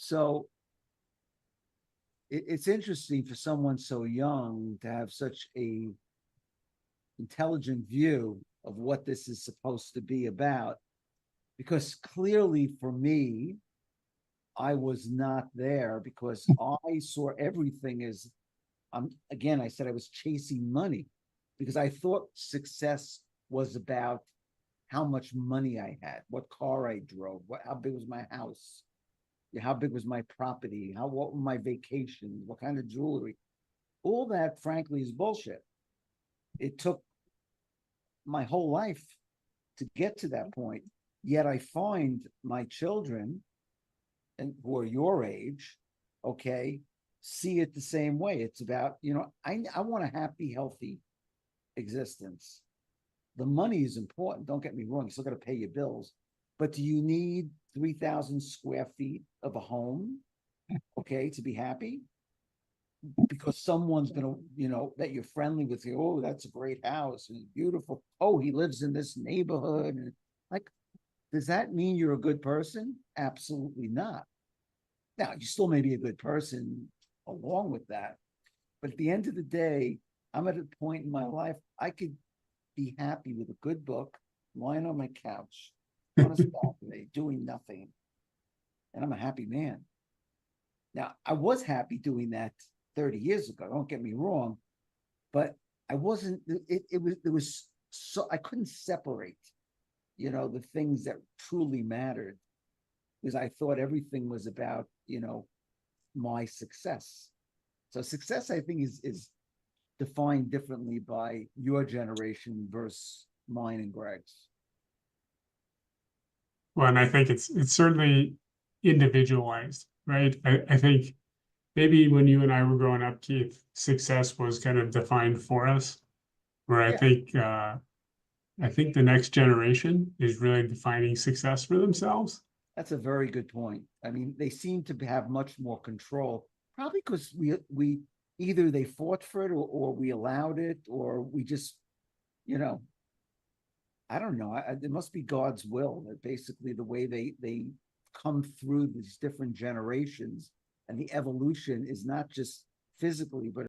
So it's interesting for someone so young to have such a intelligent view of what this is supposed to be about, because clearly for me, I was not there because I saw everything as again, I said I was chasing money because I thought success was about how much money I had, what car I drove, how big was my house, how big was my property, what were my vacations, what kind of jewelry. All that, frankly, is bullshit. It took my whole life to get to that point. Yet I find my children, and who are your age, okay, see it the same way. It's about, I want a happy, healthy existence. The money is important. Don't get me wrong. You still got to pay your bills. But do you need 3,000 square feet of a home, okay, to be happy? Because someone's going to, that you're friendly with, you, oh, that's a great house and it's beautiful. Oh, he lives in this neighborhood. And like, does that mean you're a good person? Absolutely not. Now, you still may be a good person along with that. But at the end of the day, I'm at a point in my life, I could be happy with a good book, lying on my couch on a Saturday, doing nothing. And I'm a happy man. Now, I was happy doing that 30 years ago. Don't get me wrong. But I wasn't, it was so, I couldn't separate, the things that truly mattered because I thought everything was about, my success. So success, I think, is defined differently by your generation versus mine and Greg's. Well, and I think it's certainly individualized, right? I think maybe when you and I were growing up, Keith, success was kind of defined for us, where Yeah, I think the next generation is really defining success for themselves. that's a very good point. I mean, they seem to have much more control, probably because we either they fought for it or we allowed it or we just, you know, I don't know. It must be God's will that basically the way they come through these different generations and the evolution is not just physically, but